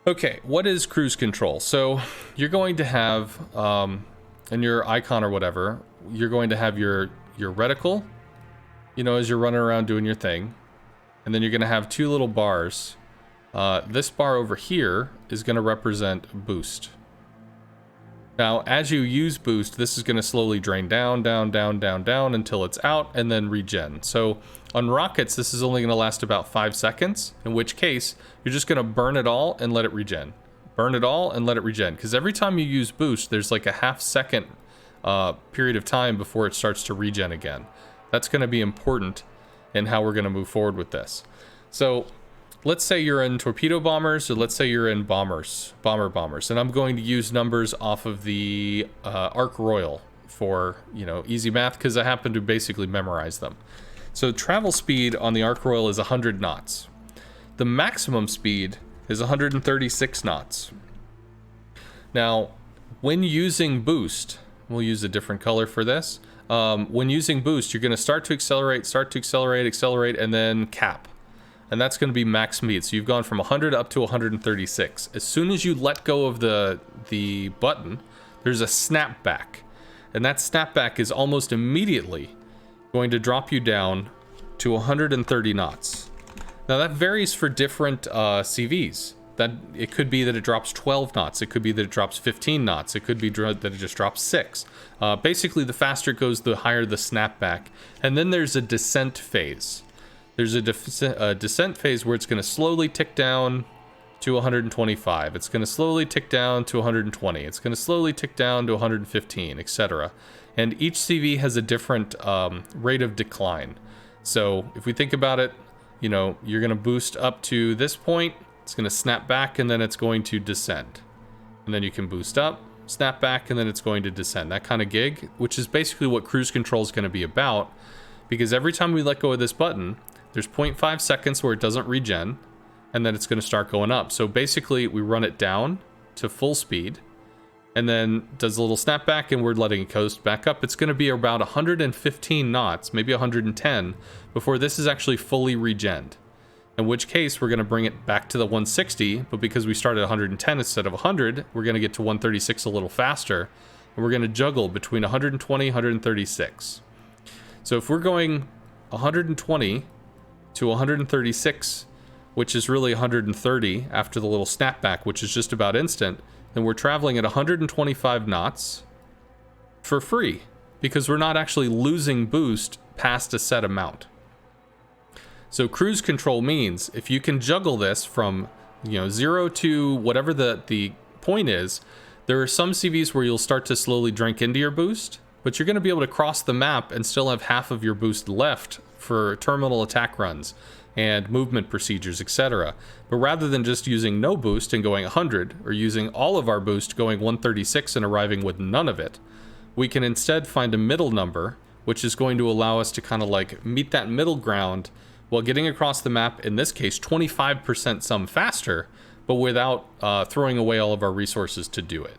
Okay, what is cruise control? So you're going to have, in your icon or whatever, you're going to have your reticle, you know, as you're running around doing your thing. And then you're going to have two little bars. This bar over here is going to represent boost. Now, as you use boost, this is going to slowly drain down, down, down, down, down until it's out and then regen. So on rockets, this is only going to last about 5 seconds, in which case you're just going to burn it all and let it regen. Burn it all and let it regen. Because every time you use boost, there's like a half-second period of time before it starts to regen again. That's going to be important in how we're going to move forward with this. So let's say you're in torpedo bombers, or let's say you're in bomber bombers, and I'm going to use numbers off of the Ark Royal for, you know, easy math, because I happen to basically memorize them. So travel speed on the Ark Royal is 100 knots. The maximum speed is 136 knots. Now, when using boost, we'll use a different color for this. When using boost, you're going to start to accelerate, and then cap. And that's going to be max speed. So you've gone from 100 up to 136. As soon as you let go of the button, there's a snapback. And that snapback is almost immediately going to drop you down to 130 knots. Now that varies for different CVs. That it could be that it drops 12 knots. It could be that it drops 15 knots. It could be that it just drops 6. Basically, the faster it goes, the higher the snapback. And then there's a descent phase. There's a descent phase where it's going to slowly tick down to 125. It's going to slowly tick down to 120. It's going to slowly tick down to 115, etc. And each CV has a different rate of decline. So if we think about it, you know, you're going to boost up to this point. It's going to snap back, and then it's going to descend. And then you can boost up, snap back, and then it's going to descend. That kind of gig, which is basically what cruise control is going to be about. Because every time we let go of this button, there's 0.5 seconds where it doesn't regen, and then it's going to start going up. So basically, we run it down to full speed, and then does a little snapback, and we're letting it coast back up. It's going to be about 115 knots, maybe 110, before this is actually fully regened. In which case, we're going to bring it back to the 160, but because we started at 110 instead of 100, we're going to get to 136 a little faster, and we're going to juggle between 120 and 136. So if we're going 120 to 136, which is really 130 after the little snapback, which is just about instant, then we're traveling at 125 knots for free, because we're not actually losing boost past a set amount. So cruise control means if you can juggle this from, you know, 0 to whatever the point is, there are some CVs where you'll start to slowly drink into your boost, but you're going to be able to cross the map and still have half of your boost left for terminal attack runs and movement procedures, etc. But rather than just using no boost and going 100, or using all of our boost going 136 and arriving with none of it, we can instead find a middle number, which is going to allow us to kind of like meet that middle ground while getting across the map, in this case 25% some faster, but without throwing away all of our resources to do it.